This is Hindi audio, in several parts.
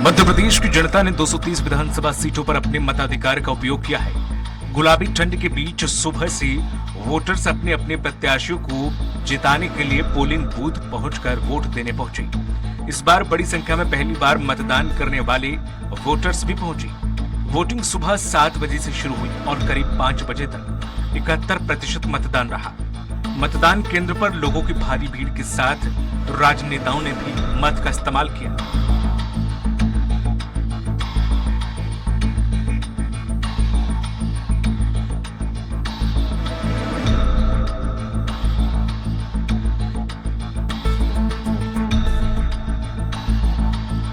मध्य प्रदेश की जनता ने 230 विधानसभा सीटों पर अपने मताधिकार का उपयोग किया है। गुलाबी ठंड के बीच सुबह से वोटर्स अपने अपने प्रत्याशियों को जिताने के लिए पोलिंग बूथ पहुंचकर वोट देने पहुंचे। इस बार बड़ी संख्या में पहली बार मतदान करने वाले वोटर्स भी पहुंचे। वोटिंग सुबह 7 बजे से शुरू हुई और करीब 5 बजे तक 71% मतदान रहा। मतदान केंद्र पर लोगों की भारी भीड़ के साथ राजनेताओं ने भी मत का इस्तेमाल किया।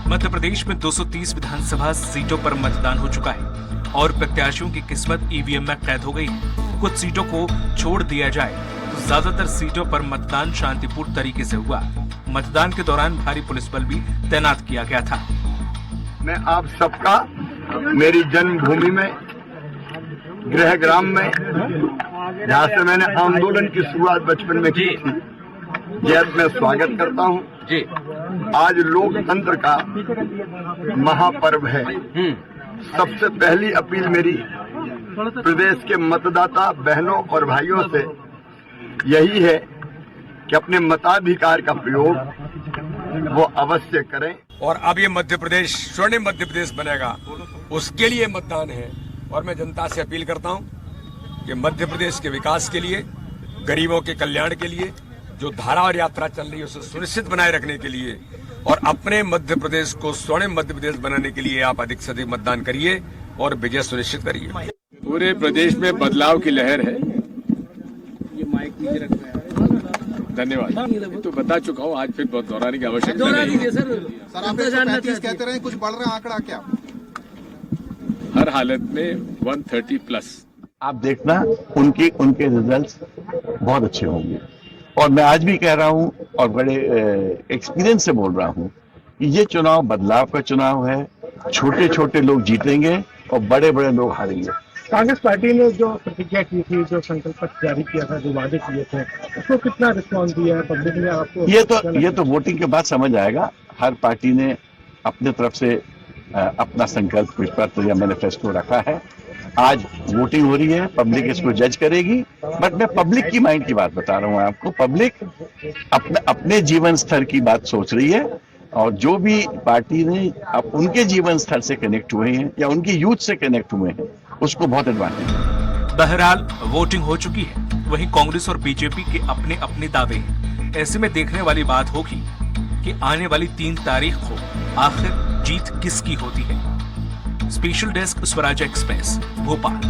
मध्य प्रदेश में 230 विधानसभा सीटों पर मतदान हो चुका है और प्रत्याशियों की किस्मत ईवीएम में कैद हो गई है। कुछ सीटों को छोड़ दिया जाए तो ज्यादातर सीटों पर मतदान शांतिपूर्ण तरीके से हुआ। मतदान के दौरान भारी पुलिस बल भी तैनात किया गया था। मैं आप सबका मेरी जन्मभूमि में गृह ग्राम में जहाँ से मैंने आंदोलन की शुरुआत बचपन में की थी, जैत में स्वागत करता हूँ जी। आज लोकतंत्र का महापर्व है। सबसे पहली अपील मेरी प्रदेश के मतदाता बहनों और भाइयों से यही है कि अपने मताधिकार का प्रयोग वो अवश्य करें। और अब ये मध्य प्रदेश स्वर्णिम मध्य प्रदेश बनेगा, उसके लिए मतदान है। और मैं जनता से अपील करता हूँ कि मध्य प्रदेश के विकास के लिए, गरीबों के कल्याण के लिए जो धारा और यात्रा चल रही है उसे सुनिश्चित बनाए रखने के लिए और अपने मध्य प्रदेश को स्वर्णिम मध्य प्रदेश बनाने के लिए आप अधिक से अधिक मतदान करिए और विजय सुनिश्चित करिए। पूरे प्रदेश में बदलाव की लहर है। धन्यवाद। तो बता चुका हूँ, आज फिर बहुत दोहराने की आवश्यकता नहीं है। सर आप 135 कहते रहे, कुछ बढ़ रहा आंकड़ा क्या? हर हालत में 130 प्लस। आप देखना उनके रिजल्ट्स बहुत अच्छे होंगे। और मैं आज भी कह रहा हूं और बड़े एक्सपीरियंस से बोल रहा हूं कि ये चुनाव बदलाव का चुनाव है। छोटे छोटे लोग जीतेंगे और बड़े बड़े लोग हारेंगे। कांग्रेस पार्टी ने जो प्रतिज्ञा की थी, जो संकल्प पत्र जारी किया था, जो वादे किए थे, उसको कितना रिस्पॉन्स दिया है पब्लिक ने आपको? ये तो वोटिंग के बाद समझ आएगा। हर पार्टी ने अपने तरफ से अपना संकल्प पत्र या मैनिफेस्टो रखा है। आज वोटिंग हो रही है, पब्लिक इसको जज करेगी। बट मैं पब्लिक की माइंड की बात बता रहा हूँ आपको। पब्लिक अपने जीवन स्तर की बात सोच रही है और जो भी पार्टी ने अब उनके जीवन स्तर से कनेक्ट हुए हैं या उनकी यूथ से कनेक्ट हुए हैं, उसको बहुत एडवांटेज है। बहरहाल वोटिंग हो चुकी है, वहीं कांग्रेस और बीजेपी के अपने अपने दावे हैं। ऐसे में देखने वाली बात होगी कि आने वाली 3 तारीख को आखिर जीत किसकी होती है। Special desk Swaraj express, Bhopal.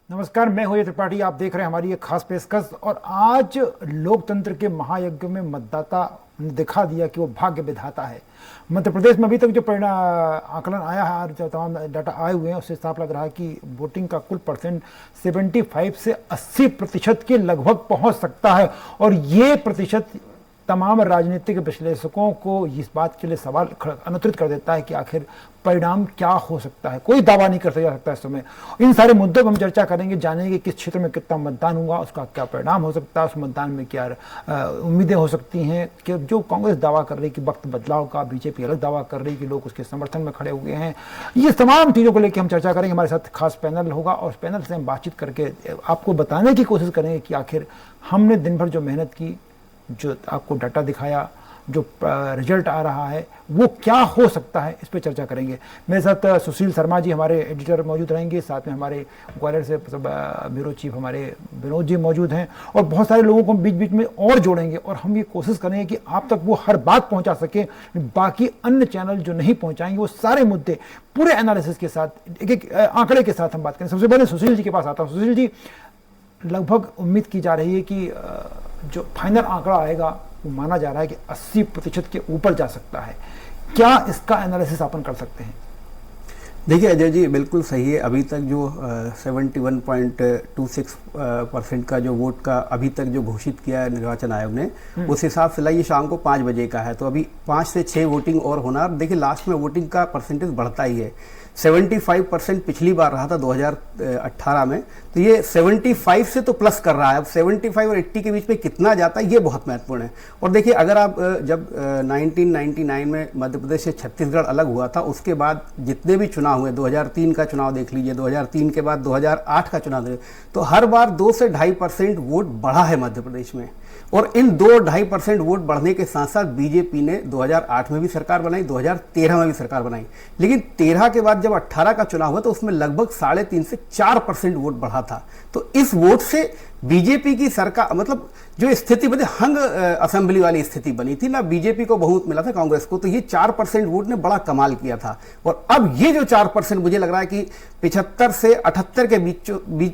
नमस्कार, मैं हूं त्रिपाठी। आप देख रहे हैं हमारी एक खास पेशकश। और आज लोकतंत्र के महायज्ञ में मतदाता ने दिखा दिया कि वो भाग्य विधाता है। मध्य प्रदेश में अभी तक जो परिणाम आकलन आया है, जो तमाम डाटा आए हुए हैं, उससे साफ लग रहा है कि वोटिंग का कुल परसेंट 75 से 80% के लगभग पहुंच सकता है। और ये प्रतिशत तमाम राजनीतिक विश्लेषकों को इस बात के लिए सवाल अनुत्तरित कर देता है कि आखिर परिणाम क्या हो सकता है। कोई दावा नहीं कर सकता इस समय। इन सारे मुद्दों पर हम चर्चा करेंगे, जानेंगे किस क्षेत्र में कितना मतदान हुआ, उसका क्या परिणाम हो सकता है, उस मतदान में क्या उम्मीदें हो सकती हैं। कि जो कांग्रेस दावा कर रही कि वक्त बदलाव का, बीजेपी अलग दावा कर रही कि लोग उसके समर्थन में खड़े हुए हैं। ये तमाम चीज़ों को लेकर हम चर्चा करेंगे। हमारे साथ खास पैनल होगा और उस पैनल से हम बातचीत करके आपको बताने की कोशिश करेंगे कि आखिर हमने दिन भर जो मेहनत की, जो आपको डाटा दिखाया, जो रिजल्ट आ रहा है, वो क्या हो सकता है, इस पे चर्चा करेंगे। मेरे साथ सुशील शर्मा जी हमारे एडिटर मौजूद रहेंगे। साथ में हमारे ग्वालियर से ब्यूरो चीफ हमारे विनोद जी मौजूद हैं और बहुत सारे लोगों को बीच बीच में और जोड़ेंगे। और हम ये कोशिश करेंगे कि आप तक वो हर बात पहुंचा सके। बाकी अन्य चैनल जो नहीं पहुंचाएंगे वो सारे मुद्दे पूरे एनालिसिस के साथ, एक एक आंकड़े के साथ हम बात करें। सबसे पहले सुशील जी के पास आता हूँ। सुशील जी, लगभग उम्मीद की जा रही है कि जो फाइनल आंकड़ा आएगा वो माना जा रहा है कि 80% के ऊपर जा सकता है। क्या इसका एनालिसिस अपन कर सकते हैं? देखिए अजय जी, बिल्कुल सही है। अभी तक जो 71.26% का जो वोट का अभी तक जो घोषित किया है निर्वाचन आयोग ने, उस हिसाब से ये शाम को 5 बजे का है। तो अभी 5 से 6 वोटिंग और होना। देखिए लास्ट में वोटिंग का परसेंटेज बढ़ता ही है। 75% पिछली बार रहा था 2018 में, तो ये 75 से तो प्लस कर रहा है। अब 75 और 80 के बीच में कितना जाता है ये बहुत महत्वपूर्ण है। और देखिए, अगर आप जब 1999 में मध्य प्रदेश से छत्तीसगढ़ अलग हुआ था, उसके बाद जितने भी चुनाव हुए, 2003 का चुनाव देख लीजिए, 2003 के बाद 2008 का चुनाव देख, तो हर बार 2 से 2.5% वोट बढ़ा है मध्य प्रदेश में। और इन 2-2.5% वोट बढ़ने के साथ साथ बीजेपी ने 2008 में भी सरकार बनाई, 2013 में भी सरकार बनाई, लेकिन 13 के बाद जब 18 का चुनाव हुआ तो उसमें लगभग 3.5 से 4% वोट बढ़ा था। तो इस वोट से बीजेपी की सरकार, मतलब जो स्थिति बनी, हंग असेंबली वाली स्थिति बनी थी ना, बीजेपी को बहुमत मिला था कांग्रेस को, तो ये 4% वोट ने बड़ा कमाल किया था। और अब ये जो 4%, मुझे लग रहा है कि 75 से 78 के बीच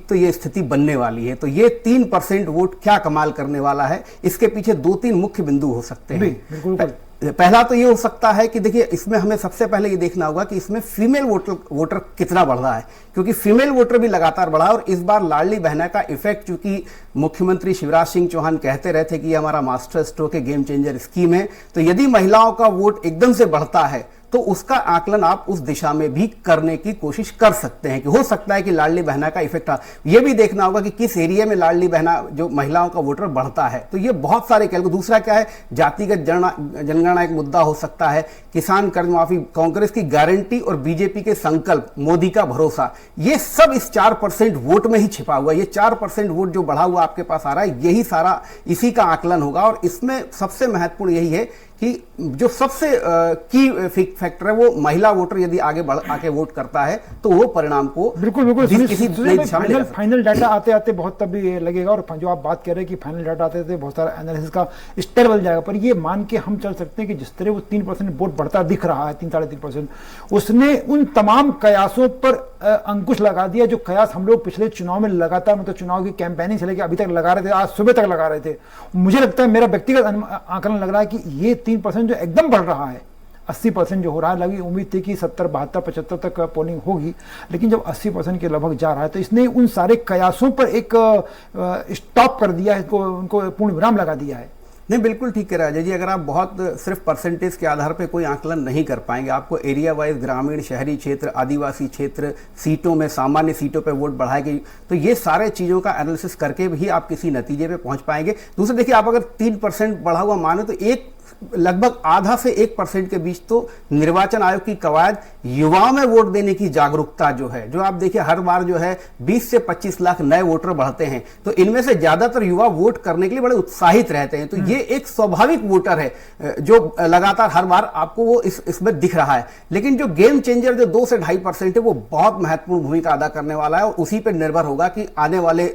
तो ये स्थिति बनने वाली है। तो ये 3% वोट क्या कमाल करने वाला है, इसके पीछे 2-3 मुख्य बिंदु हो सकते हैं। पहला तो ये हो सकता है कि देखिए, इसमें हमें सबसे पहले ये देखना होगा कि इसमें फीमेल वोटर कितना बढ़ रहा है, क्योंकि फीमेल वोटर भी लगातार बढ़ा। और इस बार लाडली बहना का इफेक्ट, चूंकि मुख्यमंत्री शिवराज सिंह चौहान कहते रहे थे कि हमारा मास्टर स्ट्रोक के गेम चेंजर स्कीम है, तो यदि महिलाओं का वोट एकदम से बढ़ता है तो उसका आकलन आप उस दिशा में भी करने की कोशिश कर सकते हैं कि हो सकता है कि लाडली बहना का इफेक्ट। ये भी देखना होगा कि किस एरिया में लाडली बहना जो महिलाओं का वोटर बढ़ता है। तो ये बहुत सारे कैलकुलेशन। दूसरा क्या है, जातिगत जनगणना एक मुद्दा हो सकता है, किसान कर्ज माफी, कांग्रेस की गारंटी और बीजेपी के संकल्प, मोदी का भरोसा, ये सब इस 4% वोट में ही छिपा हुआ है। ये 4% वोट जो बढ़ा हुआ आपके पास आ रहा है, यही सारा इसी का आकलन होगा। और इसमें सबसे महत्वपूर्ण यही है कि जो सबसे की फैक्टर है, वो महिला वोटर यदि आके वोट करता है तो वो परिणाम को बिल्कुल किसी नई दिशा में फाइनल डाटा आते बहुत तभी लगेगा। और जो आप बात कर रहे हैं कि फाइनल डाटा आते बहुत सारा एनालिसिस का स्टेप बदल जाएगा। पर ये मान के हम चल सकते हैं कि जिस तरह वो 3% वोट बढ़ता दिख रहा है, 3-3.5%, उसने उन तमाम कयासों पर अंकुश लगा दिया जो कयास हम लोग पिछले चुनाव में लगातार, मतलब चुनाव की कैंपेनिंग से लेकर अभी तक लगा रहे थे, आज सुबह तक लगा रहे थे। मुझे लगता है, मेरा व्यक्तिगत आकलन लग रहा है कि ये 3% जो एकदम बढ़ रहा है, 80% जो हो रहा है, लगी उम्मीद थी कि 70, 72, 75 तक पोलिंग होगी, लेकिन जब 80% के लगभग जा रहा है तो इसने उन सारे कयासों पर एक स्टॉप कर दिया है, उनको पूर्ण विराम लगा दिया है। नहीं, बिल्कुल ठीक कह रहा है अजय जी। अगर आप बहुत सिर्फ परसेंटेज के आधार पे कोई आकलन नहीं कर पाएंगे, आपको एरिया वाइज, ग्रामीण, शहरी क्षेत्र, आदिवासी क्षेत्र, सीटों में, सामान्य सीटों पे वोट बढ़ाएगी, तो ये सारे चीज़ों का एनालिसिस करके भी आप किसी नतीजे पे पहुंच पाएंगे। दूसरा देखिए, आप अगर 3% बढ़ा हुआ माने तो लगभग आधा से 1% के बीच तो निर्वाचन आयोग की कवायद युवाओं में वोट देने की जागरूकता जो है, जो आप देखिए हर बार जो है 20 से 25 लाख नए वोटर बढ़ते हैं, तो इनमें से ज्यादातर युवा वोट करने के लिए बड़े उत्साहित रहते हैं। तो ये एक स्वाभाविक वोटर है जो लगातार हर बार आपको वो इसमें दिख रहा है। लेकिन जो गेम चेंजर जो 2 से 2.5% है, वो बहुत महत्वपूर्ण भूमिका अदा करने वाला है और उसी पर निर्भर होगा कि आने वाले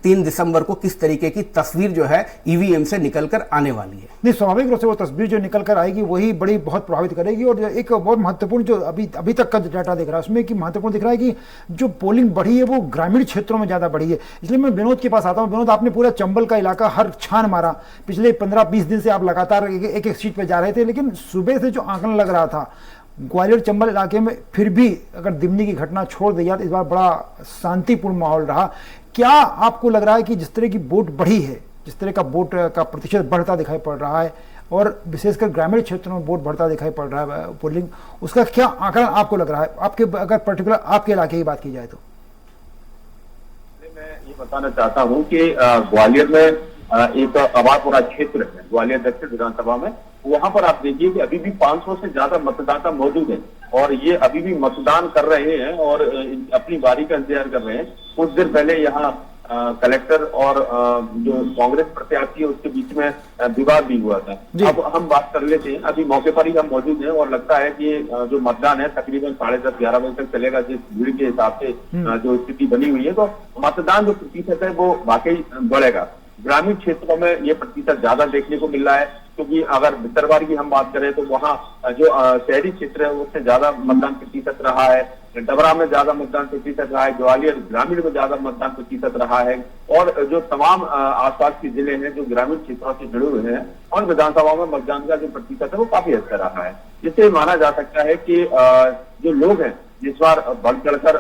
3 दिसंबर को किस तरीके की तस्वीर जो है ईवीएम से निकलकर आने वाली है। नहीं, स्वाभाविक रूप से वो तस्वीर जो निकल कर आएगी वही बड़ी बहुत प्रभावित करेगी। और एक बहुत महत्वपूर्ण जो अभी तक का डाटा दिख रहा है उसमें कि महत्वपूर्ण दिख रहा है कि जो पोलिंग बढ़ी है वो ग्रामीण क्षेत्रों में ज्यादा बढ़ी है। इसलिए मैं विनोद के पास आता हूँ। विनोद, आपने पूरा चंबल का इलाका हर छान मारा, पिछले 15-20 दिन से आप लगातार एक सीट पे जा रहे थे, लेकिन सुबह से जो आंकलन लग रहा था ग्वालियर चंबल इलाके में, फिर भी अगर दिमनी की घटना छोड़ दी जाए, इस बार बड़ा शांतिपूर्ण माहौल रहा। क्या आपको लग रहा है कि जिस तरह की वोट बढ़ी है, जिस तरह का वोट का प्रतिशत बढ़ता दिखाई पड़ रहा है और विशेषकर ग्रामीण क्षेत्रों में वोट बढ़ता दिखाई पड़ रहा है पोलिंग, उसका क्या आंकड़ा आपको लग रहा है, आपके अगर पर्टिकुलर आपके इलाके की बात की जाए तो? मैं ये बताना चाहता हूँ कि ग्वालियर में एक अवापुरा क्षेत्र है, ग्वालियर दक्षिण विधानसभा में, वहां पर आप देखिए कि अभी भी 500 से ज्यादा मतदाता मौजूद हैं और ये अभी भी मतदान कर रहे हैं और अपनी बारी का इंतजार कर रहे हैं। कुछ देर पहले यहाँ कलेक्टर और जो कांग्रेस प्रत्याशी है उसके बीच में विवाद भी हुआ था। अब हम बात कर लेते हैं, अभी मौके पर ही हम मौजूद हैं और लगता है कि जो मतदान है तकरीबन 10:30-11 बजे तक चलेगा, जिस भीड़ के हिसाब से जो स्थिति बनी हुई है, तो मतदान जो प्रतिशत है वो वाकई बढ़ेगा। ग्रामीण क्षेत्रों में ये प्रतिशत ज्यादा देखने को मिल रहा है, क्योंकि अगर भितरवार की हम बात करें तो वहाँ जो शहरी क्षेत्र है उससे ज्यादा मतदान प्रतिशत रहा है, डबरा में ज्यादा मतदान प्रतिशत रहा है, ग्वालियर ग्रामीण में ज्यादा मतदान प्रतिशत रहा है और जो तमाम आसपास के जिले हैं जो ग्रामीण क्षेत्रों से जुड़े हुए हैं और विधानसभा में मतदान का जो प्रतिशत है वो काफी अच्छा रहा है। जिससे माना जा सकता है कि जो लोग हैं जिस बार बढ़ चढ़कर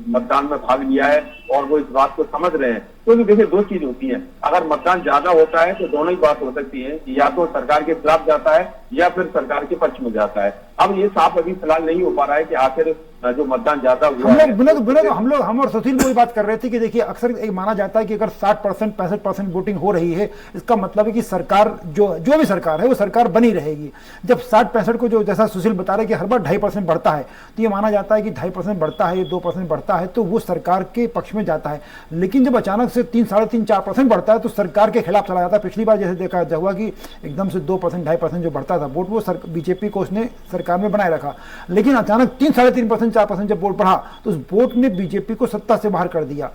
मतदान में भाग लिया है और वो इस बात को समझ रहे हैं। क्योंकि देखिए दो चीज होती है, अगर मतदान ज्यादा होता है तो दोनों ही बात हो सकती है, या तो सरकार के खिलाफ जाता है या फिर सरकार के पक्ष में जाता है। अब ये साफ अभी फिलहाल नहीं हो पा रहा है कि आखिर जो मतदान ज्यादा हुआ है। हम और सुशील वही बात कर रहे थे कि देखिए अक्सर एक माना जाता है कि अगर 60% 65% वोटिंग हो रही है, इसका मतलब है कि सरकार जो भी सरकार है वो सरकार बनी रहेगी। जब 60-65 को जो जैसा सुशील बता रहे कि हर बार 2.5% बढ़ता है, तो ये माना जाता है कि 2.5% बढ़ता है, 2% बढ़ता है तो वो सरकार के पक्ष में जाता है। लेकिन जब अचानक से 3, 3.5, 4% बढ़ता है तो सरकार के खिलाफ चला जाता है। पिछली बार जैसे देखा हुआ कि एकदम से 2%, 2.5% जो बढ़ता था वोट, वो बीजेपी को उसने सरकार में बनाए रखा। लेकिन अचानक 3, 3.5%, 4% जब वोट बढ़ा तो उस वोट ने बीजेपी को सत्ता से बाहर कर दिया।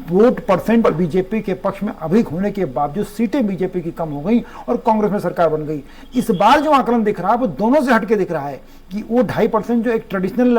वोट परसेंट बीजेपी के पक्ष में अधिक होने के बावजूद सीटें बीजेपी की कम हो गई और कांग्रेस में सरकार बन गई। इस बार जो आकलन दिख रहा है वो दोनों से हटके दिख रहा है कि वो 2.5% जो एक ट्रेडिशनल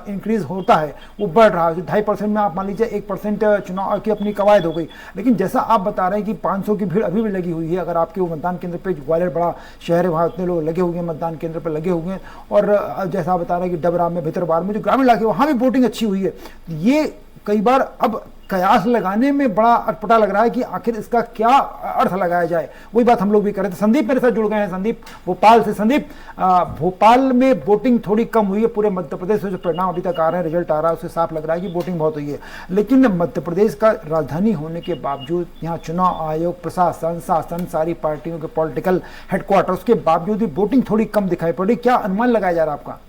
इंक्रीज होता है वो बढ़ रहा है। 2.5% में आप मान लीजिए 1% चुनाव की अपनी कवायद हो गई। लेकिन जैसा आप बता रहे हैं कि 500 की भीड़ अभी भी लगी हुई है। अगर आपके वो मतदान केंद्र पे, ग्वालियर बड़ा शहर है, वहाँ उतने लोग लगे हुए हैं, मतदान केंद्र पर लगे हुए हैं। और जैसा आप बता रहे हैं कि डबरा में, भितरवार में जो ग्रामीण इलाके वहाँ भी वोटिंग अच्छी हुई है। ये कई बार अब कयास लगाने में बड़ा अटपटा लग रहा है कि आखिर इसका क्या अर्थ लगाया जाए। वही बात हम लोग भी कर रहे थे। संदीप मेरे साथ जुड़ गए हैं, संदीप भोपाल से। संदीप, भोपाल में वोटिंग थोड़ी कम हुई है। पूरे मध्य प्रदेश से जो परिणाम अभी तक आ रहे हैं, रिजल्ट आ रहा है, उससे साफ लग रहा है कि वोटिंग बहुत हुई है। लेकिन मध्य प्रदेश का राजधानी होने के बावजूद यहाँ चुनाव आयोग, प्रशासन, शासन, सारी पार्टियों के पॉलिटिकल हेडक्वार्टर्स के बावजूद भी वोटिंग थोड़ी कम दिखाई पड़ी। क्या अनुमान लगाया जा रहा है आपका?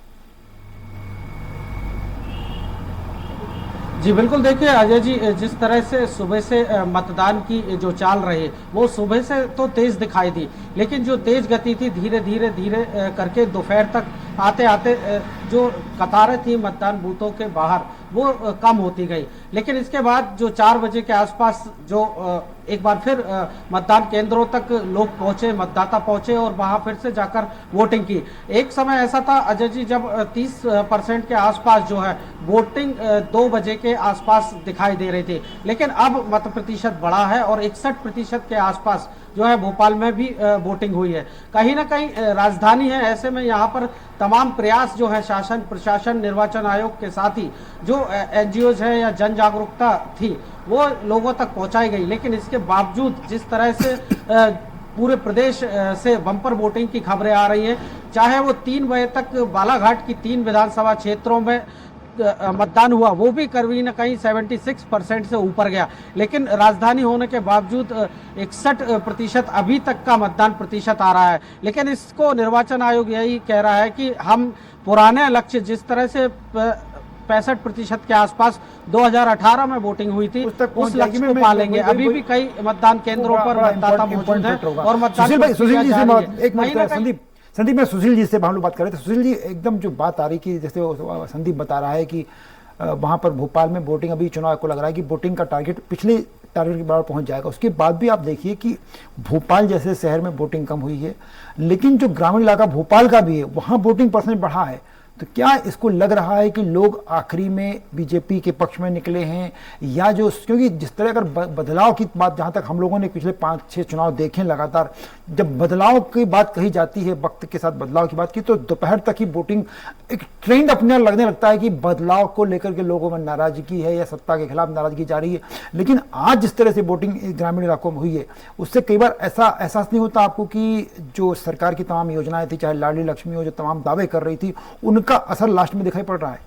जी बिल्कुल, देखिए अजय जी, जिस तरह से सुबह से मतदान की जो चाल रही वो सुबह से तो तेज दिखाई दी, लेकिन जो तेज गति थी धीरे धीरे करके दोपहर तक आते आते जो कतारें थी मतदान बूथों के बाहर वो कम होती गई। लेकिन इसके बाद जो 4 बजे के आसपास जो एक बार फिर मतदान केंद्रों तक लोग पहुंचे, मतदाता पहुंचे और वहां फिर से जाकर वोटिंग की। एक समय ऐसा था अजय जी जब 30% के आसपास जो है वोटिंग 2 बजे के आसपास दिखाई दे रही थी, लेकिन अब मत प्रतिशत बढ़ा है और 61% के आसपास जो है भोपाल में भी वोटिंग हुई है। कहीं ना कहीं राजधानी है, ऐसे में यहाँ पर तमाम प्रयास जो है शासन, प्रशासन, निर्वाचन आयोग के साथ ही जो एनजीओज है या जन जागरूकता थी वो लोगों तक पहुंचाई गई। लेकिन इसके बावजूद जिस तरह से पूरे प्रदेश से बम्पर वोटिंग की खबरें आ रही हैं, चाहे वो 3 बजे तक बालाघाट की 3 विधानसभा क्षेत्रों में मतदान हुआ, वो भी कहीं ना कहीं 76% से ऊपर गया। लेकिन राजधानी होने के बावजूद 61% अभी तक का मतदान प्रतिशत आ रहा है। लेकिन इसको निर्वाचन आयोग यही कह रहा है कि हम पुराने लक्ष्य जिस तरह से 65% के आसपास 2018 में वोटिंग हुई थी उस लक्ष्य को पालेंगे। अभी भी कई मतदान केंद्रों पर मतदाता मौजूद है और मतदान। संदीप, मैं सुशील जी से हम लोग बात कर रहे थे। सुशील जी, एकदम जो बात आ रही कि जैसे संदीप बता रहा है कि वहाँ पर भोपाल में वोटिंग, अभी चुनाव को लग रहा है कि वोटिंग का टारगेट पिछले टारगेट के बराबर पहुंच जाएगा। उसके बाद भी आप देखिए कि भोपाल जैसे शहर में वोटिंग कम हुई है, लेकिन जो ग्रामीण इलाका भोपाल का भी है वहाँ वोटिंग परसेंट बढ़ा है। तो क्या इसको लग रहा है कि लोग आखिरी में बीजेपी के पक्ष में निकले हैं, या जो, क्योंकि जिस तरह अगर बदलाव की बात, जहां तक हम लोगों ने पिछले 5-6 चुनाव देखे लगातार, जब बदलाव की बात कही जाती है, वक्त के साथ बदलाव की बात की, तो दोपहर तक ही वोटिंग एक ट्रेंड अपने लगने लगता है कि बदलाव को लेकर के लोगों में नाराजगी है या सत्ता के खिलाफ नाराजगी जा रही है। लेकिन आज जिस तरह से वोटिंग ग्रामीण इलाकों में हुई है, उससे कई बार ऐसा एहसास नहीं होता आपको कि जो सरकार की तमाम योजनाएं थी, चाहे लाडली लक्ष्मी हो, जो तमाम दावे कर रही थी, उनका असर लास्ट में दिखाई पड़ रहा है?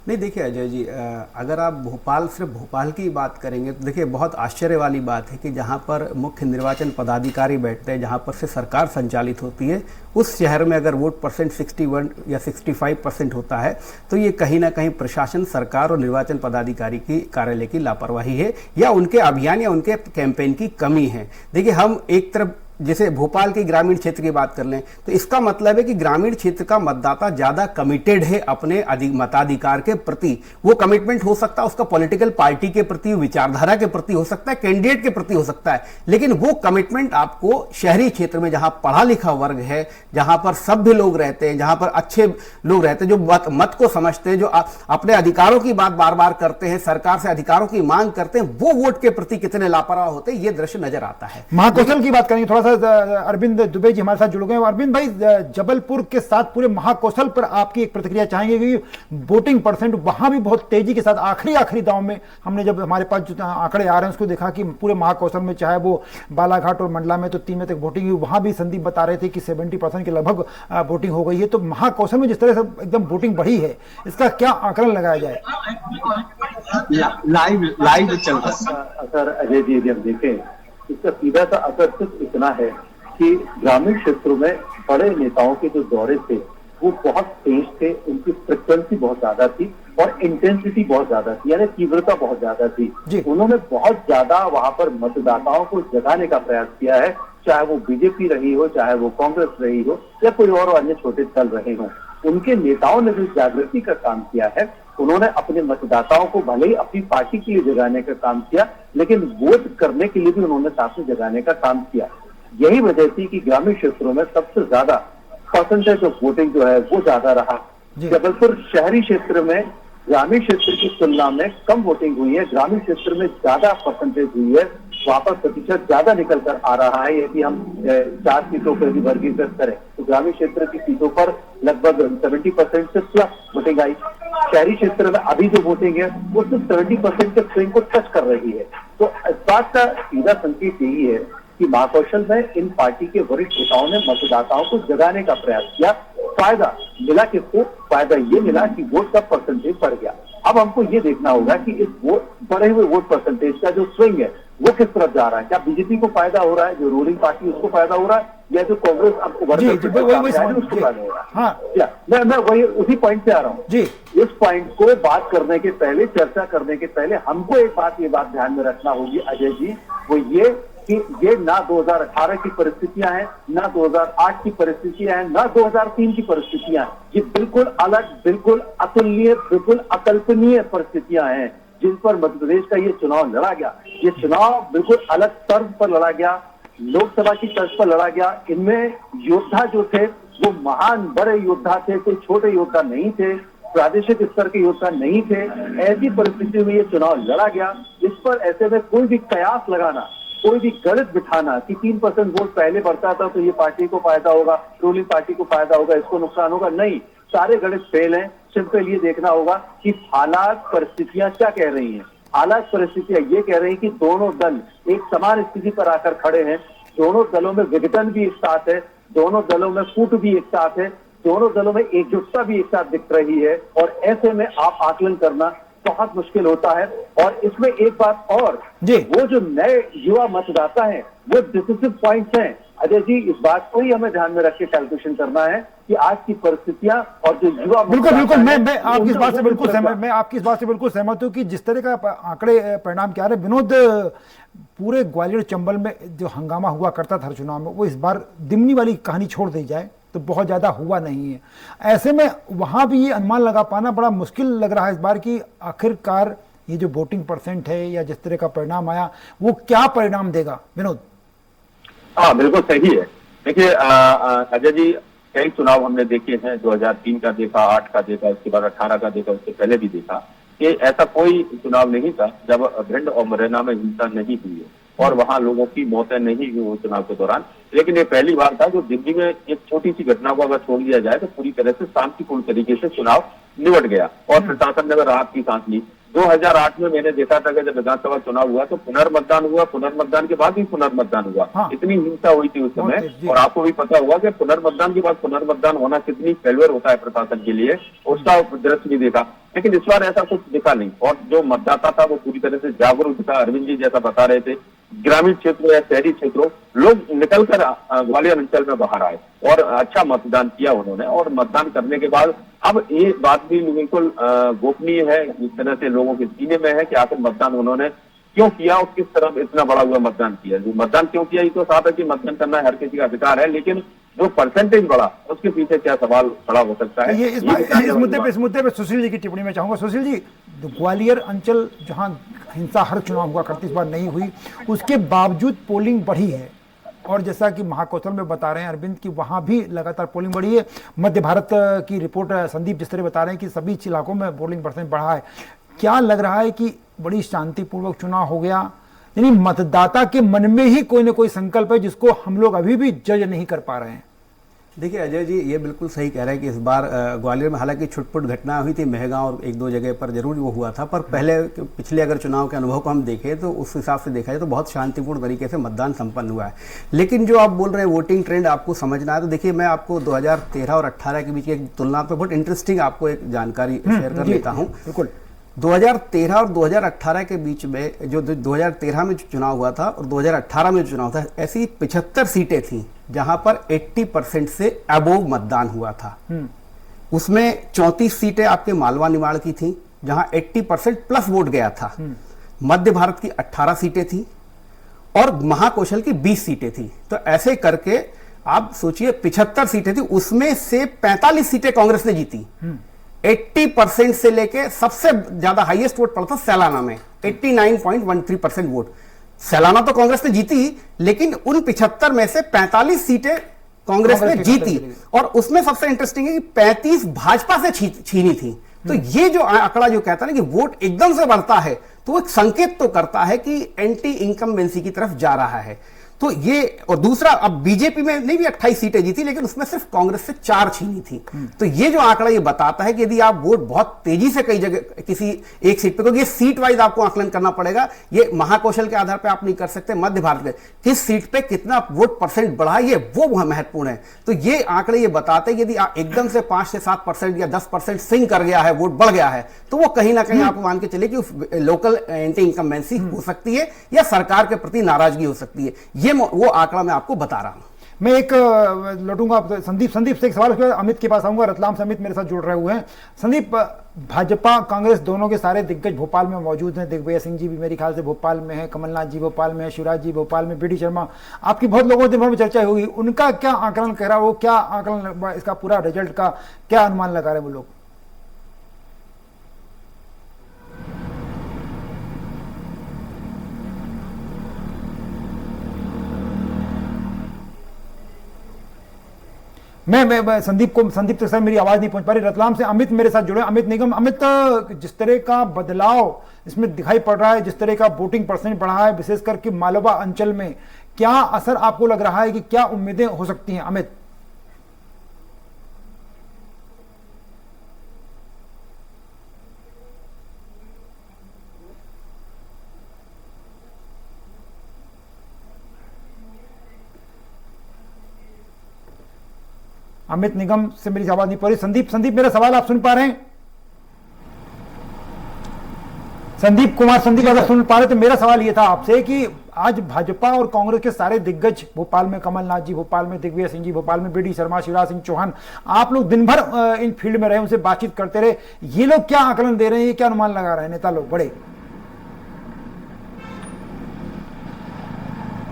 नहीं, देखिए अजय जी, अगर आप सिर्फ भोपाल की बात करेंगे तो देखिए बहुत आश्चर्य वाली बात है कि जहां पर मुख्य निर्वाचन पदाधिकारी बैठते हैं, जहां पर से सरकार संचालित होती है, उस शहर में अगर वोट परसेंट 61 या 65% होता है तो ये कहीं ना कहीं प्रशासन, सरकार और निर्वाचन पदाधिकारी की कार्यालय की लापरवाही है या उनके अभियान या उनके कैंपेन की कमी है। देखिए, हम एक तरफ जैसे भोपाल के ग्रामीण क्षेत्र की बात कर लें तो इसका मतलब है कि ग्रामीण क्षेत्र का मतदाता ज्यादा कमिटेड है अपने मताधिकार के प्रति। वो कमिटमेंट हो सकता है उसका पॉलिटिकल पार्टी के प्रति, विचारधारा के प्रति हो सकता है, कैंडिडेट के प्रति हो सकता है, लेकिन वो कमिटमेंट आपको शहरी क्षेत्र में जहां पढ़ा लिखा वर्ग है, जहां पर सभ्य लोग रहते हैं, जहां पर अच्छे लोग रहते हैं, जो मत को समझते हैं, जो अपने अधिकारों की बात बार बार करते हैं, सरकार से अधिकारों की मांग करते हैं, वो वोट के प्रति कितने लापरवाह होते हैं, ये दृश्य नजर आता है। महाकौशल की बात करेंगे थोड़ा सा अरविंद दुबे जी हमारे साथ जुड़ गए हैं। अरविंद भाई, जबलपुर के साथ पूरे महाकौशल पर आपकी एक प्रतिक्रिया चाहेंगे कि वोटिंग परसेंट वहां भी बहुत तेजी के साथ आखिरी दाव में हमने जब हमारे पास जो आंकड़े आ रहे हैं उसको देखा कि पूरे महाकौशल में चाहे वो बालाघाट और मंडला में तो 3 में तक वोटिंग हुई, वहां भी संदीप बता रहे थे कि 70% के लगभग वोटिंग हो गई है। तो महाकौशल में जिस तरह से एकदम वोटिंग बढ़ी है, इसका क्या आकलन लगाया जाए? लाइव चल रहा है असर अजय जी, यदि हम देखें इसका सीधा सा असर सिर्फ इतना है कि ग्रामीण क्षेत्रों में बड़े नेताओं के जो दौरे थे वो बहुत तेज थे, उनकी फ्रिक्वेंसी बहुत ज्यादा थी और इंटेंसिटी बहुत ज्यादा थी, यानी तीव्रता बहुत ज्यादा थी। उन्होंने बहुत ज्यादा वहां पर मतदाताओं को जगाने का प्रयास किया है, चाहे वो बीजेपी रही हो, चाहे वो कांग्रेस रही हो या कोई और अन्य छोटे दल रहे हो। उनके नेताओं ने जो जागृति का काम किया है, उन्होंने अपने मतदाताओं को भले ही अपनी पार्टी के लिए जगाने का काम किया, लेकिन वोट करने के लिए भी उन्होंने साथ में जगाने का काम किया। यही वजह थी कि ग्रामीण क्षेत्रों में सबसे ज्यादा परसेंटेज ऑफ वोटिंग जो है वो ज्यादा रहा। जबलपुर शहरी क्षेत्र में ग्रामीण क्षेत्र की तुलना में कम वोटिंग हुई है, ग्रामीण क्षेत्र में ज्यादा परसेंटेज हुई है, वहां पर प्रतिशत ज्यादा निकल कर आ रहा है। यदि हम 4 सीटों पर भी वर्गीकृत करें तो ग्रामीण क्षेत्र की सीटों पर लगभग 70% से प्लस वोटिंग आई। शहरी क्षेत्र में अभी जो वोटिंग है वो सिर्फ 70% के स्विंग को टच कर रही है। तो इस बात का सीधा संकेत यही है कि महाकौशल में इन पार्टी के वरिष्ठ नेताओं ने मतदाताओं को जगाने का प्रयास किया। फायदा मिला किसको? फायदा ये मिला कि वोट का परसेंटेज बढ़ गया। अब हमको ये देखना होगा कि इस बढ़े हुए वोट परसेंटेज का जो स्विंग है वो किस तरफ जा रहा है। क्या बीजेपी को फायदा हो रहा है, जो रूलिंग पार्टी उसको फायदा हो रहा है, या जो कांग्रेस आपको उसको फायदा हो रहा है? मैं वही उसी पॉइंट पे आ रहा हूँ। इस पॉइंट को बात करने के पहले, चर्चा करने के पहले हमको एक बात ध्यान में रखना होगी अजय जी, वो ये कि ये ना 2018 की परिस्थितियां हैं, ना 2008 की परिस्थितियां हैं, ना 2003 की परिस्थितियां हैं। ये बिल्कुल अलग, बिल्कुल अतुलनीय, बिल्कुल अकल्पनीय परिस्थितियां हैं जिन पर मध्य प्रदेश का ये चुनाव लड़ा गया। ये चुनाव बिल्कुल अलग तर्ज पर लड़ा गया, लोकसभा की तर्ज पर लड़ा गया। इनमें योद्धा जो थे वो महान बड़े योद्धा थे, कोई छोटे योद्धा नहीं थे, प्रादेशिक स्तर के योद्धा नहीं थे। ऐसी परिस्थिति में ये चुनाव लड़ा गया। इस पर ऐसे में कोई भी कयास लगाना, कोई भी गणित बिठाना कि 3% वोट पहले बढ़ता था तो ये पार्टी को फायदा होगा, रूलिंग पार्टी को फायदा होगा, इसको नुकसान होगा, नहीं, सारे गणित फेल हैं। सिंपल ये देखना होगा कि हालात परिस्थितियां क्या कह रही हैं। हालात परिस्थितियां ये कह रही हैं कि दोनों दल एक समान स्थिति पर आकर खड़े हैं, दोनों दलों में विघटन भी एक साथ है, दोनों दलों में फूट भी एक साथ है, दोनों दलों में एकजुटता भी एक साथ दिख रही है। और ऐसे में आप आकलन करना बहुत मुश्किल होता है। और इसमें एक बात और, वो जो नए युवा मतदाता हैं वो डिसिसिव पॉइंट्स हैं अजय जी। इस बात को ही हमें ध्यान में रख के कैलकुलेशन करना है कि आज की परिस्थितियां और जो युवा बिल्कुल मैं आपकी इस बात से बिल्कुल सहमत हूं कि जिस तरह का आंकड़े परिणाम क्या रहे। विनोद, पूरे ग्वालियर चंबल में जो हंगामा हुआ करता था हर चुनाव में, वो इस बार दिमनी वाली कहानी छोड़ दी जाए तो बहुत ज्यादा हुआ नहीं है। ऐसे में वहां भी ये अनुमान लगा पाना बड़ा मुश्किल लग रहा है इस बार की आखिरकार ये जो वोटिंग परसेंट है या जिस तरह का परिणाम आया वो क्या परिणाम देगा। विनोद? हाँ, बिल्कुल सही है। देखिए अजय जी, कई चुनाव हमने देखे हैं, 2003 का देखा, 8 का देखा, उसके बाद 18 का देखा, उससे पहले भी देखा कि ऐसा कोई चुनाव नहीं था जब भिंड और मुरैना में हिंसा नहीं हुई है और वहां लोगों की मौतें नहीं हुई वो चुनाव के दौरान। लेकिन ये पहली बार था जो दिल्ली में एक छोटी सी घटना को अगर छोड़ दिया जाए तो पूरी तरह से शांतिपूर्ण तरीके से चुनाव निपट गया और प्रशासन ने राहत की सांस ली। 2008 में मैंने देखा था कि जब विधानसभा चुनाव हुआ तो पुनर्मतदान हुआ, पुनर्मतदान के बाद भी पुनर्मतदान हुआ। इतनी हिंसा हुई थी उस समय, और आपको भी पता होगा कि पुनर्मतदान के बाद पुनर्मतदान होना कितनी फेल्यूर होता है प्रशासन के लिए, उसका दृश्य भी देखा। लेकिन इस बार ऐसा कुछ दिखा नहीं और जो मतदाता था वो पूरी तरह से जागरूक था। अरविंद जी जैसा बता रहे थे, ग्रामीण क्षेत्रों या शहरी क्षेत्रों लोग निकलकर ग्वालियर अंचल में बाहर आए और अच्छा मतदान किया उन्होंने। और मतदान करने के बाद अब ये बात भी बिल्कुल गोपनीय है, इस तरह से लोगों के सीने में है कि आखिर मतदान उन्होंने क्यों किया और किस तरह इतना बड़ा हुआ मतदान किया। जो मतदान क्यों किया ये तो साफ है कि मतदान करना हर किसी का अधिकार है, लेकिन जो परसेंटेज बढ़ा उसके पीछे क्या सवाल खड़ा हो सकता है। इस मुद्दे पे सुशील जी की टिप्पणी में चाहूंगा। सुशील जी, ग्वालियर अंचल जहां हिंसा हर चुनाव हुआ करती, इस बार नहीं हुई, उसके बावजूद पोलिंग बढ़ी है और जैसा कि महाकौशल में बता रहे हैं अरविंद की वहां भी लगातार पोलिंग बढ़ी है। मध्य भारत की रिपोर्ट संदीप जिस तरह बता रहे हैं कि सभी इलाकों में पोलिंग परसेंट बढ़ा है। क्या लग रहा है कि बड़ी शांतिपूर्वक चुनाव हो गया यानी मतदाता के मन में ही कोई ना कोई संकल्प है जिसको हम लोग अभी भी जज नहीं कर पा रहे हैं। देखिए अजय जी, ये बिल्कुल सही कह रहे हैं कि इस बार ग्वालियर में हालांकि छुटपुट घटना हुई थी, मेहगांव और एक दो जगह पर जरूर वो हुआ था, पर पहले पिछले अगर चुनाव के अनुभव को हम देखें तो उस हिसाब से देखा जाए तो बहुत शांतिपूर्ण तरीके से मतदान संपन्न हुआ है। लेकिन जो आप बोल रहे हैं वोटिंग ट्रेंड आपको समझना है, तो देखिए मैं आपको 2013 और 18 के बीच की एक तुलना पर बहुत इंटरेस्टिंग आपको एक जानकारी शेयर कर लेता हूँ। बिल्कुल। 2013 और 2018 के बीच में जो 2013 में जो चुनाव हुआ था और 2018 में जो चुनाव था, ऐसी 75 सीटें थी जहां पर 80% से अबोव मतदान हुआ था। उसमें 34 सीटें आपके मालवा निमाड़ की थी जहां 80% प्लस वोट गया था। मध्य भारत की 18 सीटें थी और महाकौशल की 20 सीटें थी। तो ऐसे करके आप सोचिए 75 सीटें थी, उसमें से 45 सीटें कांग्रेस ने जीती। 80% से लेके सबसे ज्यादा हाईएस्ट वोट पड़ा था सैलाना में, 89.13% वोट। सैलाना तो कांग्रेस ने जीती, लेकिन उन 75 में से 45 सीटें कांग्रेस ने जीती और उसमें सबसे इंटरेस्टिंग है कि 35 भाजपा से छीनी थी। तो ये जो आंकड़ा जो कहता है ना कि वोट एकदम से बढ़ता है, तो वो एक संकेत तो करता है कि एंटी इनकम्बेंसी की तरफ जा रहा है। तो ये, और दूसरा, अब बीजेपी में नहीं भी 28 सीटें जीती, लेकिन उसमें सिर्फ कांग्रेस से 4 छीनी थी। तो ये जो आंकड़ा ये बताता है कि यदि आप वोट बहुत तेजी से कई जगह किसी एक सीट पे, क्योंकि ये सीट वाइज आपको आकलन करना पड़ेगा, ये महाकौशल के आधार पे आप नहीं कर सकते। मध्य भारत में किस सीट पे कितना वोट परसेंट बढ़ा, ये वो महत्वपूर्ण है। तो ये आंकड़े ये बताते हैं यदि एकदम से 5 से 7% या 10% स्विंग कर गया है, वोट बढ़ गया है, तो वो कहीं ना कहीं आप मान के चले कि लोकल एंटी इनकम्बेंसी हो सकती है या सरकार के प्रति नाराजगी हो सकती है। ये वो आंकड़ा मैं आपको बता रहा हूं। मैं एक लौटूंगा संदीप से एक सवाल, उसके बाद अमित के पास आऊंगा। रतलाम से अमित मेरे साथ जुड़ रहे हुए हैं। संदीप, भाजपा कांग्रेस दोनों के सारे दिग्गज भोपाल में मौजूद हैं। दिग्विजय सिंह जी भी मेरे ख्याल से भोपाल में है, कमलनाथ जी भोपाल में है, शिवराज जी भोपाल में, बीडी शर्मा, आपकी बहुत लोगों दिन भर में चर्चा होगी। उनका क्या आकलन कह रहा है, वो क्या आकलन, इसका पूरा रिजल्ट का क्या अनुमान लगा रहे हैं वो लोग? मैं संदीप तक सर मेरी आवाज नहीं पहुंच पा रही। रतलाम से अमित मेरे साथ जुड़े, अमित निगम। अमित, जिस तरह का बदलाव इसमें दिखाई पड़ रहा है, जिस तरह का वोटिंग परसेंट बढ़ा है, विशेष करके मालवा अंचल में, क्या असर आपको लग रहा है कि क्या उम्मीदें हो सकती हैं? अमित। अमित निगम से मेरी आवाज नहीं पड़ी। संदीप मेरा सवाल आप सुन पा रहे हैं? संदीप अगर सुन पा रहे तो मेरा सवाल यह था आपसे कि आज भाजपा और कांग्रेस के सारे दिग्गज भोपाल में, कमलनाथ जी भोपाल में, दिग्विजय सिंह जी भोपाल में, बीडी शर्मा, शिवराज सिंह चौहान, आप लोग दिन भर इन फील्ड में रहे, उनसे बातचीत करते रहे, ये लोग क्या आकलन दे रहे हैं, ये क्या अनुमान लगा रहे हैं नेता लोग बड़े?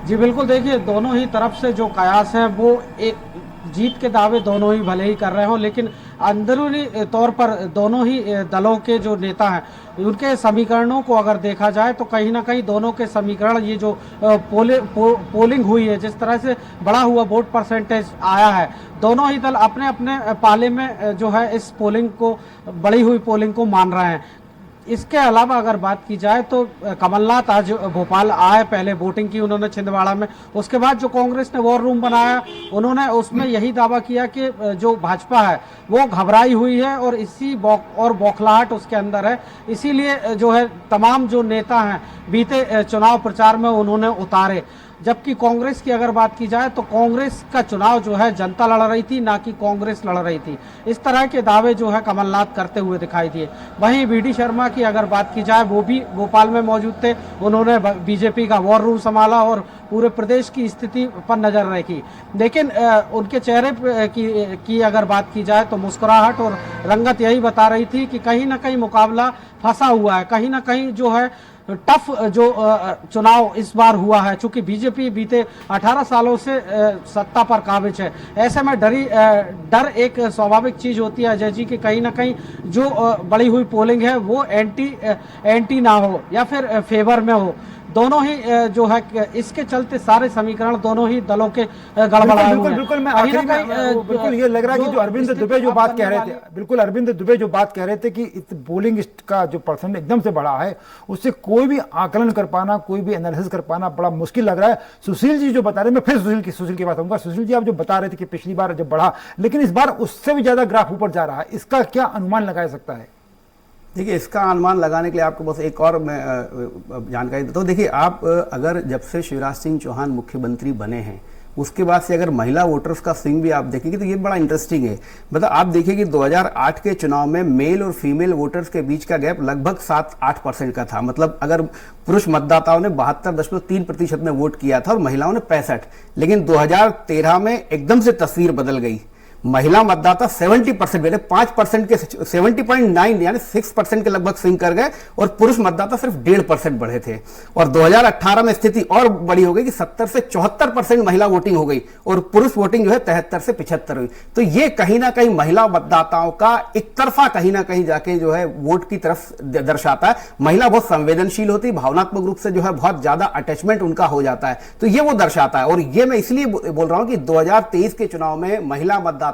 जी बिल्कुल, देखिए दोनों ही तरफ से जो कयास है वो एक जीत के दावे दोनों ही भले ही कर रहे हो, लेकिन अंदरूनी तौर पर दोनों ही दलों के जो नेता हैं उनके समीकरणों को अगर देखा जाए तो कहीं ना कहीं दोनों के समीकरण, ये जो पोलिंग हुई है, जिस तरह से बढ़ा हुआ वोट परसेंटेज आया है, दोनों ही दल अपने अपने पाले में जो है इस पोलिंग को, बढ़ी हुई पोलिंग को मान रहे हैं। इसके अलावा अगर बात की जाए तो कमलनाथ आज भोपाल आए, पहले वोटिंग की उन्होंने छिंदवाड़ा में, उसके बाद जो कांग्रेस ने वॉर रूम बनाया उन्होंने उसमें यही दावा किया कि जो भाजपा है वो घबराई हुई है और इसी बौखलाहट उसके अंदर है, इसीलिए जो है तमाम जो नेता हैं बीते चुनाव प्रचार में उन्होंने उतारे। जबकि कांग्रेस की अगर बात की जाए तो कांग्रेस का चुनाव जो है जनता लड़ रही थी, ना कि कांग्रेस लड़ रही थी, इस तरह के दावे जो है कमलनाथ करते हुए दिखाई दिए। वहीं बीडी शर्मा की अगर बात की जाए, वो भी भोपाल में मौजूद थे, उन्होंने बीजेपी का वॉर रूम संभाला और पूरे प्रदेश की स्थिति पर नजर रखी, लेकिन उनके चेहरे की अगर बात की जाए तो मुस्कुराहट और रंगत यही बता रही थी कि कहीं ना कहीं मुकाबला फंसा हुआ है, कहीं ना कहीं जो है टफ जो चुनाव इस बार हुआ है। चूंकि बीजेपी बीते 18 सालों से सत्ता पर काबिज है, ऐसे में डर एक स्वाभाविक चीज होती है अजय जी कि कहीं ना कहीं जो बढ़ी हुई पोलिंग है वो एंटी ना हो या फिर फेवर में हो। दोनों ही जो है इसके चलते सारे समीकरण दोनों ही दलों के गड़बड़ाए हुए हैं। बिल्कुल मैं आखिरी में बिल्कुल ये लग रहा है कि जो अरविंद दुबे जो बात कह रहे थे, बिल्कुल अरविंद दुबे जो बात कह रहे थे कि पोलिंग का जो परसेंट एकदम से बढ़ा है, उससे कोई भी आकलन कर पाना, कोई भी एनालिसिस कर पाना बड़ा मुश्किल लग रहा है। सुशील जी जो बता रहे, मैं फिर सुशील की बात कहूंगा। सुशील जी आप जो बता रहे थे कि पिछली बार जब बढ़ा, लेकिन इस बार उससे भी ज्यादा ग्राफ ऊपर जा रहा है, इसका क्या अनुमान लगाया सकता है? देखिए, इसका अनुमान लगाने के लिए आपको बस एक और मैं जानकारी देता हूँ। देखिए, आप अगर जब से शिवराज सिंह चौहान मुख्यमंत्री बने हैं उसके बाद से अगर महिला वोटर्स का स्विंग भी आप देखेंगे तो ये बड़ा इंटरेस्टिंग है। मतलब आप देखिए कि 2008 के चुनाव में मेल और फीमेल वोटर्स के बीच का गैप लगभग 7-8% का था। मतलब अगर पुरुष मतदाताओं ने 72.3% में वोट किया था और महिलाओं ने 65%। लेकिन 2013 में एकदम से तस्वीर बदल गई। महिला मतदाता 70% 5% के 70.9 यानी 6% के लगभग स्विंग कर गए और पुरुष मतदाता सिर्फ 1.5% बढ़े थे। और 2018 में स्थिति और बड़ी हो गई कि 70 से 74% महिला वोटिंग हो गई और पुरुष वोटिंग जो है 73 से 75 हुई। तो ये कहीं ना कहीं महिला मतदाताओं का एक तरफा कहीं ना कहीं जाके जो है वोट की तरफ दर्शाता है। महिला बहुत संवेदनशील होती है, भावनात्मक रूप से जो है बहुत ज्यादा अटैचमेंट उनका हो जाता है, तो ये वो दर्शाता है। और ये मैं इसलिए बोल रहा हूं कि 2023 के चुनाव में महिला मतदाता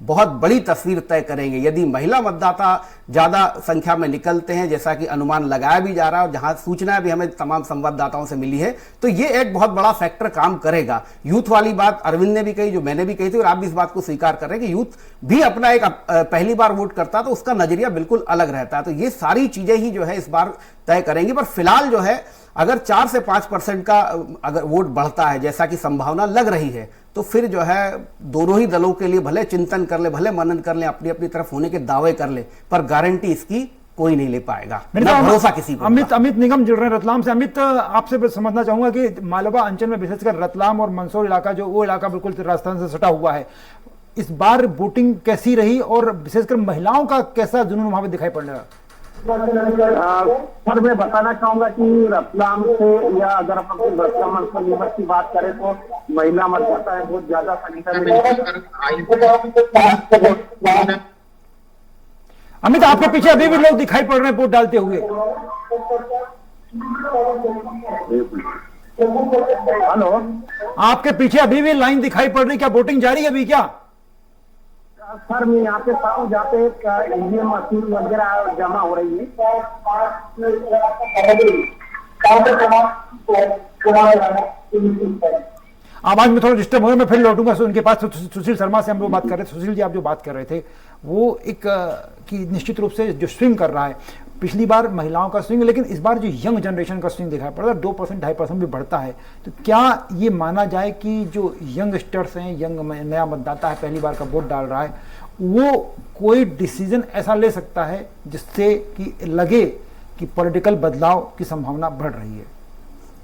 बहुत बड़ी तस्वीर तय करेंगे। यदि महिला मतदाता ज्यादा संख्या में निकलते हैं, जैसा कि अनुमान लगाया भी जा रहा है और जहां सूचनाएं भी हमें तमाम संवाददाताओं से मिली है, तो ये एक बहुत बड़ा फैक्टर काम करेगा। यूथ वाली बात अरविंद ने भी कही, जो मैंने भी कही थी, और आप भी इस बात को स्वीकार कर रहे हैं कि यूथ भी अपना एक पहली बार वोट करता है तो उसका नजरिया बिल्कुल अलग रहता है। तो ये सारी चीजें ही जो है इस बार तय करेंगी। पर फिलहाल जो है अगर 4 से 5% का अगर वोट बढ़ता है जैसा कि संभावना लग रही है, तो फिर जो है दोनों ही दलों के लिए भले चिंतन कर ले, भले मनन कर ले, अपनी अपनी तरफ होने के दावे कर ले, पर गारंटी इसकी कोई नहीं ले पाएगा, ना भरोसा किसी को। अमित निगम जुड़ रहे हैं रतलाम से। अमित, आपसे समझना चाहूंगा कि मालवा अंचल में विशेषकर रतलाम और मंदसौर इलाका, जो वो इलाका बिल्कुल राजस्थान से सटा हुआ है, इस बार वोटिंग कैसी रही और विशेषकर महिलाओं का कैसा जुनून वहां पर दिखाई पड़ रहा है? सर, मैं बताना चाहूंगा कि रतलाम से या अगर अपन रतलाम की बात करें तो महिला मतदाता है बहुत ज्यादा संख्या में। अमित, आपके पीछे अभी भी लोग दिखाई पड़ रहे हैं वोट डालते हुए। हेलो, आपके पीछे अभी भी लाइन दिखाई पड़ रही, क्या वोटिंग जारी है अभी क्या? सर, मैं यहाँ पे था जहाँ पे ईवीएम मशीन वगैरह जमा हो रही है। आवाज में थोड़ा डिस्टर्ब हो रहा है, मैं फिर लौटूंगा उनके पास। सुशील शर्मा से हम लोग बात कर रहे थे। सुशील जी, आप जो बात कर रहे थे वो एक कि निश्चित रूप से जो स्विंग कर रहा है, पिछली बार महिलाओं का स्विंग, लेकिन इस बार जो यंग जनरेशन का स्विंग दिखाई पड़ रहा है, 2% 2.5% भी बढ़ता है। तो क्या ये माना जाए कि जो यंगस्टर्स हैं, नया मतदाता है, पहली बार का वोट डाल रहा है, वो कोई डिसीजन ऐसा ले सकता है जिससे कि लगे कि पॉलिटिकल बदलाव की संभावना बढ़ रही है?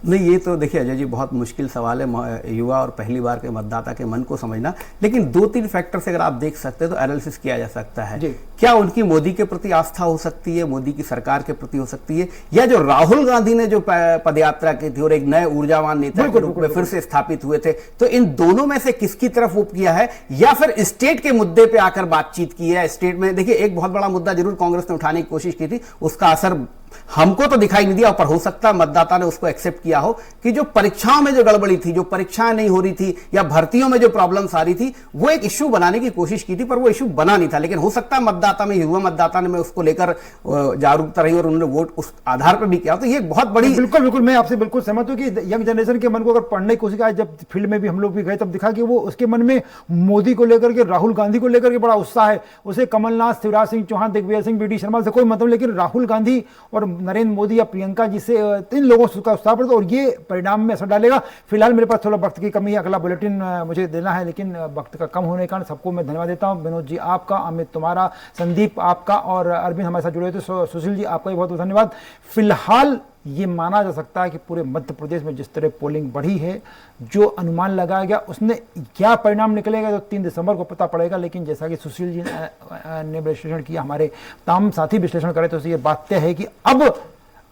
नहीं, ये तो देखिए अजय जी बहुत मुश्किल सवाल है युवा और पहली बार के मतदाता के मन को समझना। लेकिन 2-3 फैक्टर से अगर आप देख सकते हैं तो एनालिसिस किया जा सकता है। क्या उनकी मोदी के प्रति आस्था हो सकती है, मोदी की सरकार के प्रति हो सकती है, या जो राहुल गांधी ने जो पदयात्रा की थी और एक नए ऊर्जावान नेता के रूप में फिर से स्थापित हुए थे, तो इन दोनों में से किसकी तरफ वो किया है, या फिर स्टेट के मुद्दे पर आकर बातचीत की है। स्टेट में देखिए एक बहुत बड़ा मुद्दा जरूर कांग्रेस ने उठाने की कोशिश की थी, उसका असर हमको तो दिखाई नहीं दिया, पर हो सकता है मतदाता ने उसको एक्सेप्ट किया हो कि जो परीक्षाओं में जो गड़बड़ी थी, जो परीक्षाएं नहीं हो रही थी या भर्तियों में जो प्रॉब्लम्स आ रही थी, वो एक इश्यू बनाने की कोशिश की थी, पर वो इश्यू बना नहीं था। लेकिन हो सकता है मतदाता में, युवा मतदाता ने उसको लेकर जागरूकता रही और उन्होंने वोट उस आधार पर भी किया। तो ये बहुत बड़ी, बिल्कुल मैं आपसे बिल्कुल सहमत हूं कि यंग जनरेशन के मन को अगर पढ़ने की कोशिश, आज जब फील्ड में भी हम लोग भी गए तब दिखा कि वो उसके मन में मोदी को लेकर के, राहुल गांधी को लेकर के बड़ा उत्साह है। उसे कमलनाथ, शिवराज सिंह चौहान, दिग्विजय सिंह, बीडी शर्मा से कोई मतलब, लेकिन राहुल गांधी और नरेंद्र मोदी या प्रियंका जी से इन लोगों का उत्साह पड़ता और ये परिणाम में असर डालेगा। फिलहाल मेरे पास थोड़ा वक्त की कमी है, अगला बुलेटिन मुझे देना है, लेकिन वक्त का कम होने के कारण सबको मैं धन्यवाद देता हूं। विनोद जी आपका, अमित तुम्हारा, संदीप आपका और अरविंद हमारे साथ जुड़े थे। सुशील जी आपका भी बहुत बहुत धन्यवाद। फिलहाल ये माना जा सकता है कि पूरे मध्य प्रदेश में जिस तरह पोलिंग बढ़ी है, जो अनुमान लगाया गया उसने क्या परिणाम निकलेगा तो 3 दिसंबर को पता पड़ेगा। लेकिन जैसा कि सुशील जी ने विश्लेषण किया, हमारे तमाम साथी विश्लेषण करे, तो ये बात तय है कि अब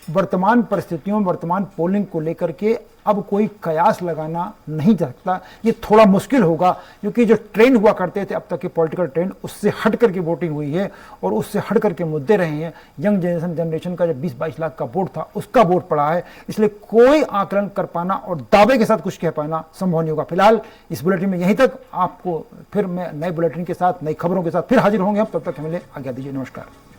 वर्तमान परिस्थितियों में वर्तमान पोलिंग को लेकर के अब कोई कयास लगाना नहीं जा सकता। ये थोड़ा मुश्किल होगा क्योंकि जो ट्रेंड हुआ करते थे अब तक के पॉलिटिकल ट्रेंड, उससे हट करके वोटिंग हुई है और उससे हट करके मुद्दे रहे हैं। यंग जनरेशन का जो 20-22 लाख का वोट था उसका वोट पड़ा है, इसलिए कोई आकलन कर पाना और दावे के साथ कुछ कह पाना संभव नहीं होगा। फिलहाल इस बुलेटिन में यहीं तक, आपको फिर मैं नए बुलेटिन के साथ नई खबरों के साथ फिर हाजिर होंगे हम, तब तक हमें आज्ञा दीजिए। नमस्कार।